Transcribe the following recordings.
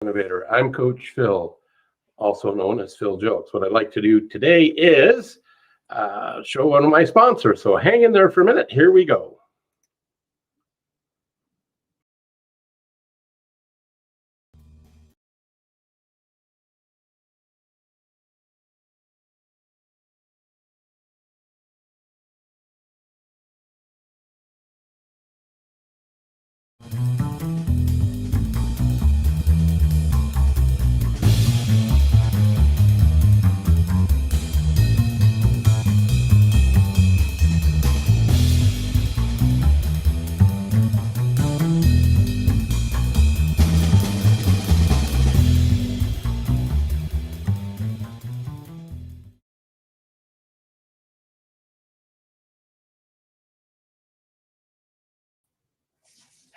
Renovator. I'm Coach Phil, also known as Phil Jokes. What I'd like to do today is show one of my sponsors. So hang in there for a minute. Here we go.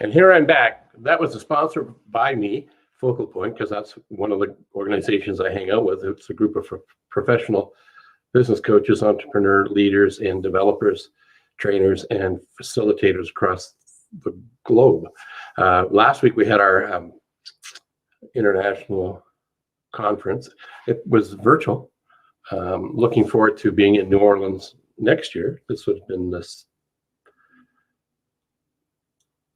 And here I'm back. That was a sponsor by me, Focal Point, because that's one of the organizations I hang out with. It's a group of professional business coaches, entrepreneur leaders, and developers, trainers, and facilitators across the globe. Last week we had our international conference. It was virtual. Looking forward to being in New Orleans next year. This would have been this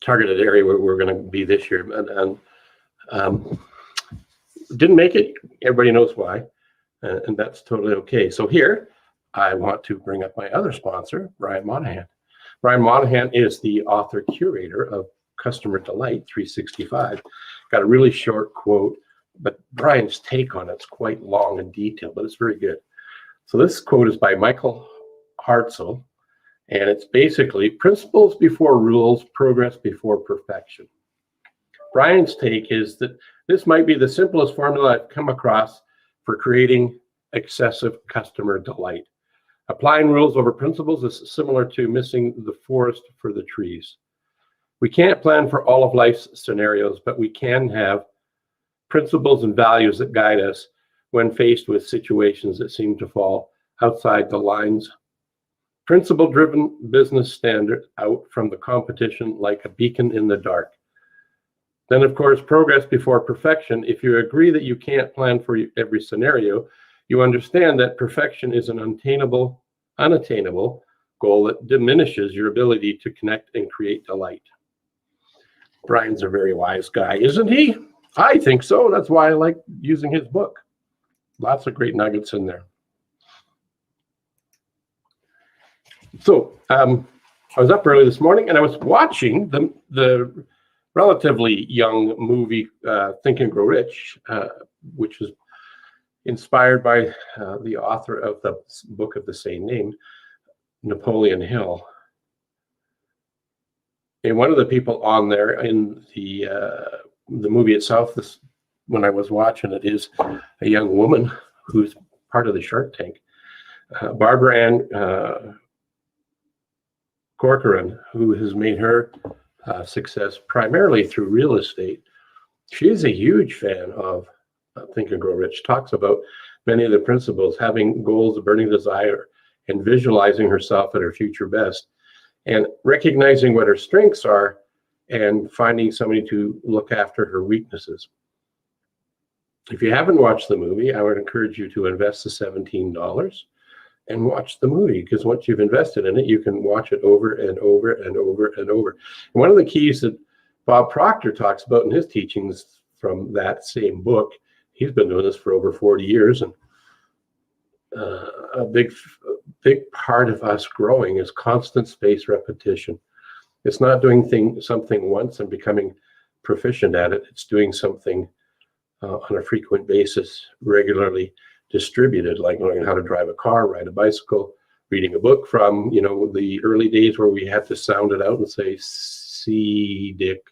targeted area where we're going to be this year, and didn't make it. Everybody knows why, and that's totally okay. So here, I want to bring up my other sponsor, Brian Monahan. Brian Monahan is the author curator of Customer Delight 365. Got a really short quote, but Brian's take on it's quite long and detailed, but it's very good. So this quote is by Michael Hartzell. And it's basically principles before rules, progress before perfection. Brian's take is that this might be the simplest formula I've come across for creating excessive customer delight. Applying rules over principles is similar to missing the forest for the trees. We can't plan for all of life's scenarios, but we can have principles and values that guide us when faced with situations that seem to fall outside the lines. Principle-driven business stand out from the competition like a beacon in the dark. Then, of course, progress before perfection. If you agree that you can't plan for every scenario, you understand that perfection is an unattainable goal that diminishes your ability to connect and create delight. Brian's a very wise guy, isn't he? I think so. That's why I like using his book. Lots of great nuggets in there. So I was up early this morning and I was watching the relatively young movie Think and Grow Rich, which was inspired by the author of the book of the same name, Napoleon Hill. And one of the people on there in the movie itself, when I was watching it, is a young woman who's part of the Shark Tank, Barbara Ann Corcoran, who has made her success primarily through real estate. She's a huge fan of Think and Grow Rich, talks about many of the principles, having goals, a burning desire, and visualizing herself at her future best, and recognizing what her strengths are and finding somebody to look after her weaknesses. If you haven't watched the movie, I would encourage you to invest the $17 and watch the movie, because once you've invested in it, you can watch it over and over and over and over. And one of the keys that Bob Proctor talks about in his teachings from that same book, he's been doing this for over 40 years, and a big part of us growing is constant spaced repetition. It's not doing something once and becoming proficient at it. It's doing something on a frequent basis, regularly distributed, like learning how to drive a car, ride a bicycle, reading a book from, the early days where we had to sound it out and say, see Dick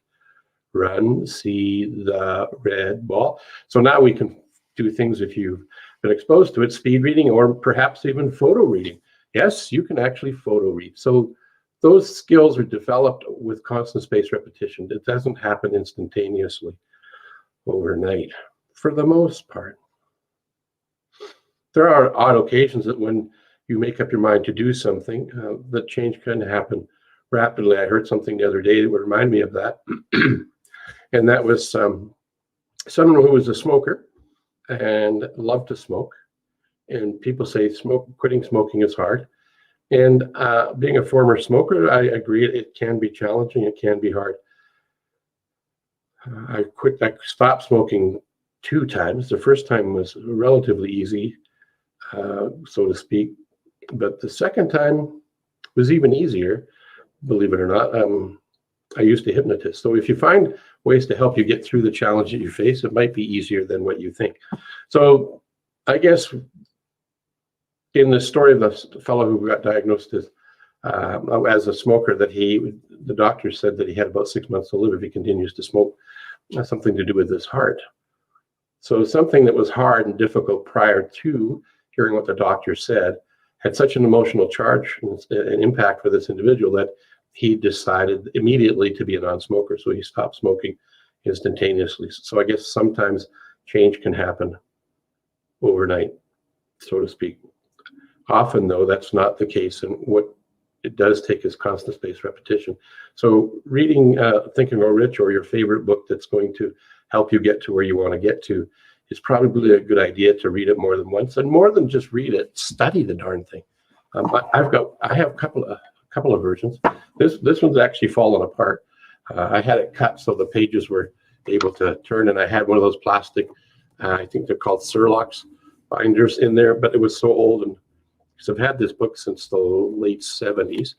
run, see the red ball. So now we can do things, if you've been exposed to it, speed reading or perhaps even photo reading. Yes, you can actually photo read. So those skills are developed with constant spaced repetition. It doesn't happen instantaneously overnight for the most part. There are odd occasions that when you make up your mind to do something, the change can happen rapidly. I heard something the other day that would remind me of that. And that was someone who was a smoker and loved to smoke. And people say quitting smoking is hard. And being a former smoker, I agree it can be challenging. It can be hard. I stopped smoking 2 times. The first time was relatively easy, so to speak. But the second time was even easier, believe it or not. I used a hypnotist. So if you find ways to help you get through the challenge that you face, it might be easier than what you think. So I guess in the story of the fellow who got diagnosed as a smoker, that the doctor said that he had about 6 months to live if he continues to smoke. That's something to do with his heart. So something that was hard and difficult prior to hearing what the doctor said had such an emotional charge and impact for this individual that he decided immediately to be a non-smoker. So he stopped smoking instantaneously. So I guess sometimes change can happen overnight, so to speak. Often, though, that's not the case. And what it does take is constant spaced repetition. So reading Think and Grow Rich, or your favorite book that's going to help you get to where you want to get to, is probably a good idea to read it more than once, and more than just read it, study the darn thing. I have a couple of versions. This one's actually fallen apart. I had it cut so the pages were able to turn, and I had one of those plastic, I think they're called Surlocks binders in there, but it was so old, and because I've had this book since the late 70s,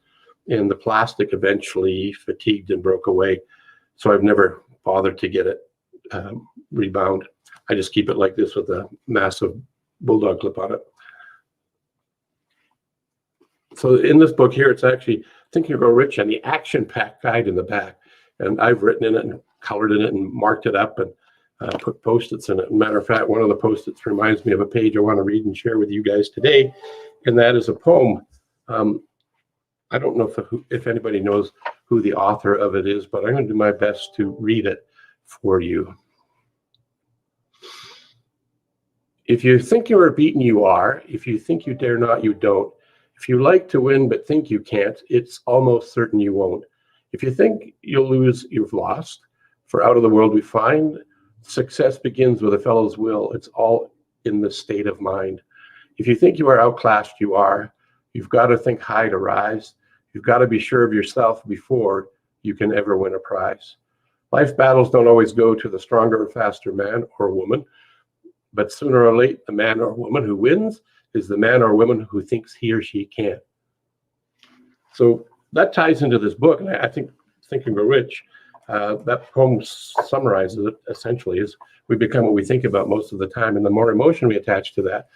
and the plastic eventually fatigued and broke away. So I've never bothered to get it rebound. I just keep it like this with a massive bulldog clip on it. So in this book here, it's actually Think and Grow Rich and the action-packed guide in the back. And I've written in it and colored in it and marked it up and put Post-its in it. Matter of fact, one of the Post-its reminds me of a page I want to read and share with you guys today, and that is a poem. I don't know if anybody knows who the author of it is, but I'm going to do my best to read it for you. If you think you are beaten, you are. If you think you dare not, you don't. If you like to win but think you can't, it's almost certain you won't. If you think you'll lose, you've lost. For out of the world we find, success begins with a fellow's will. It's all in the state of mind. If you think you are outclassed, you are. You've got to think high to rise. You've got to be sure of yourself before you can ever win a prize. Life battles don't always go to the stronger or faster man or woman, but sooner or late, the man or woman who wins is the man or woman who thinks he or she can. So that ties into this book, and I think Think and Grow Rich, that poem summarizes it essentially, is we become what we think about most of the time, and the more emotion we attach to that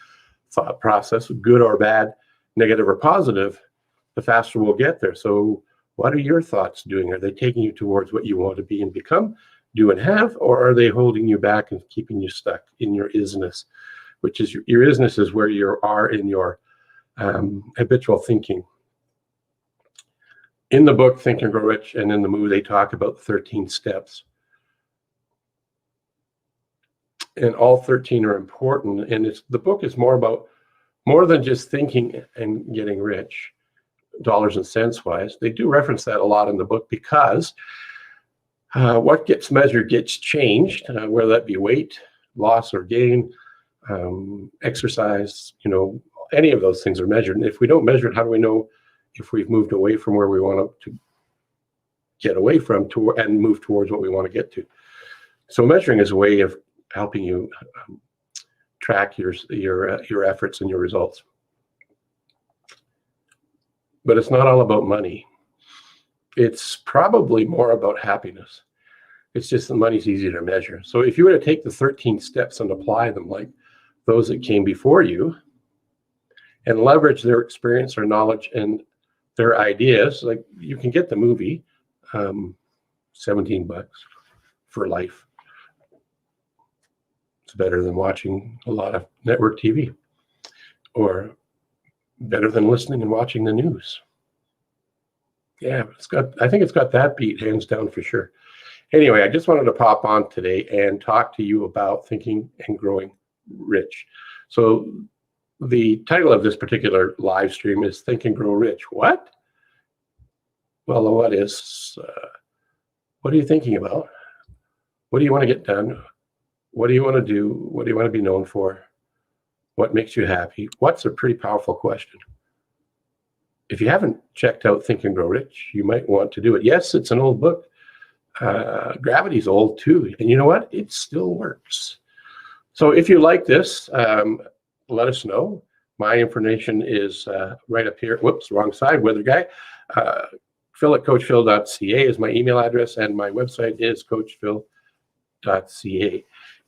thought process, good or bad, negative or positive, the faster we'll get there. So what are your thoughts doing? Are they taking you towards what you want to be and become, do and have, or are they holding you back and keeping you stuck in your isness, which is your isness is where you are in your habitual thinking. In the book Think and Grow Rich and in the movie, they talk about the 13 steps. And all 13 are important. And the book is more than just thinking and getting rich, dollars and cents wise. They do reference that a lot in the book because what gets measured gets changed, whether that be weight, loss or gain, exercise, any of those things are measured. And if we don't measure it, how do we know if we've moved away from where we want to get away from and move towards what we want to get to? So measuring is a way of helping you track your efforts and your results. But it's not all about money. It's probably more about happiness. It's just the money's easier to measure. So if you were to take the 13 steps and apply them like those that came before you and leverage their experience or knowledge and their ideas, like you can get the movie, $17 for life. It's better than watching a lot of network TV, or better than listening and watching the news. Yeah, I think it's got that beat hands down for sure. Anyway, I just wanted to pop on today and talk to you about thinking and growing rich. So the title of this particular live stream is Think and Grow Rich. What? Well, what are you thinking about? What do you want to get done? What do you want to do? What do you want to be known for? What makes you happy? What's a pretty powerful question. If you haven't checked out Think and Grow Rich, you might want to do it. Yes, it's an old book. Gravity's old too. And you know what? It still works. So if you like this, let us know. My information is right up here. Whoops, wrong side, weather guy. Phil@coachphil.ca is my email address, and my website is coachphil.ca.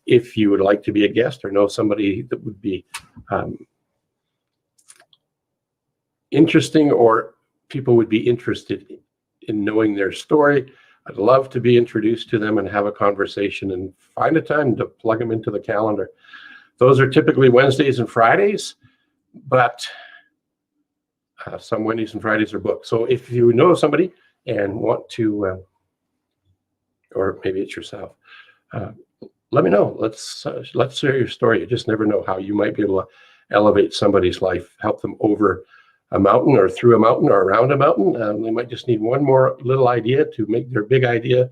If you would like to be a guest or know somebody that would be interesting, or people would be interested in knowing their story, I'd love to be introduced to them and have a conversation and find a time to plug them into the calendar. Those are typically Wednesdays and Fridays, but some Wednesdays and Fridays are booked. So if you know somebody and want to, or maybe it's yourself, let me know. Let's share your story. You just never know how you might be able to elevate somebody's life, help them over a mountain or through a mountain or around a mountain. They might just need one more little idea to make their big idea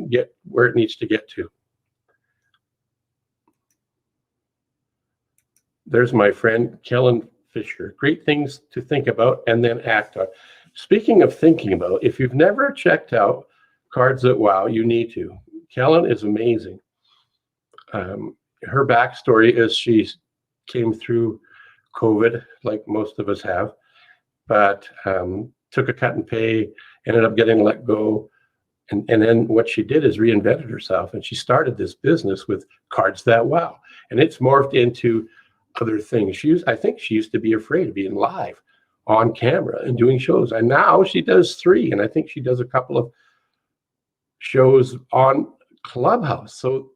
get where it needs to get to. There's my friend, Kellen Fisher. Great things to think about and then act on. Speaking of thinking about, if you've never checked out Cards That Wow, you need to. Kellen is amazing. Her backstory is she came through COVID, like most of us have, but took a cut and pay, ended up getting let go. And then what she did is reinvented herself, and she started this business with Cards That Wow. And it's morphed into other things. I think she used to be afraid of being live on camera and doing shows. And now she does 3, and I think she does a couple of shows on Clubhouse. So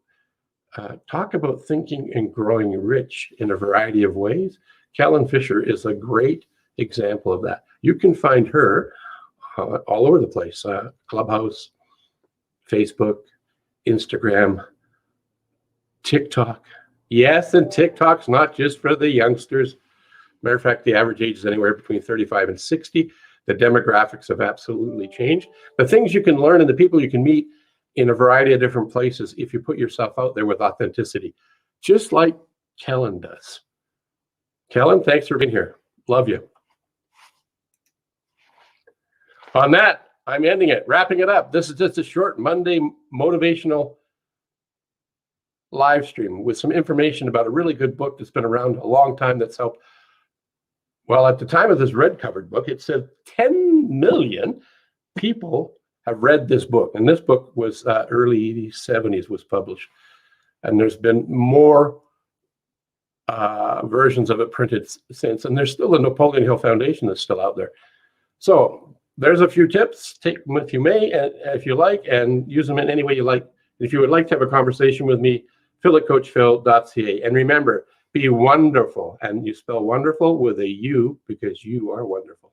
talk about thinking and growing rich in a variety of ways. Kellen Fisher is a great example of that. You can find her all over the place. Clubhouse, Facebook, Instagram, TikTok. Yes, and TikTok's not just for the youngsters. Matter of fact, the average age is anywhere between 35 and 60. The demographics have absolutely changed. The things you can learn and the people you can meet in a variety of different places if you put yourself out there with authenticity, just like Kellen does. Kellen, thanks for being here. Love you. On that, I'm ending it, wrapping it up. This is just a short Monday motivational live stream with some information about a really good book that's been around a long time that's helped. Well, at the time of this red covered book, it said 10 million people have read this book. And this book was early 70s was published. And there's been more versions of it printed since. And there's still a Napoleon Hill Foundation that's still out there. So there's a few tips. Take them if you may, and if you like, and use them in any way you like. If you would like to have a conversation with me, Phil@coachphil.ca. And remember, be wonderful. And you spell wonderful with a U because you are wonderful.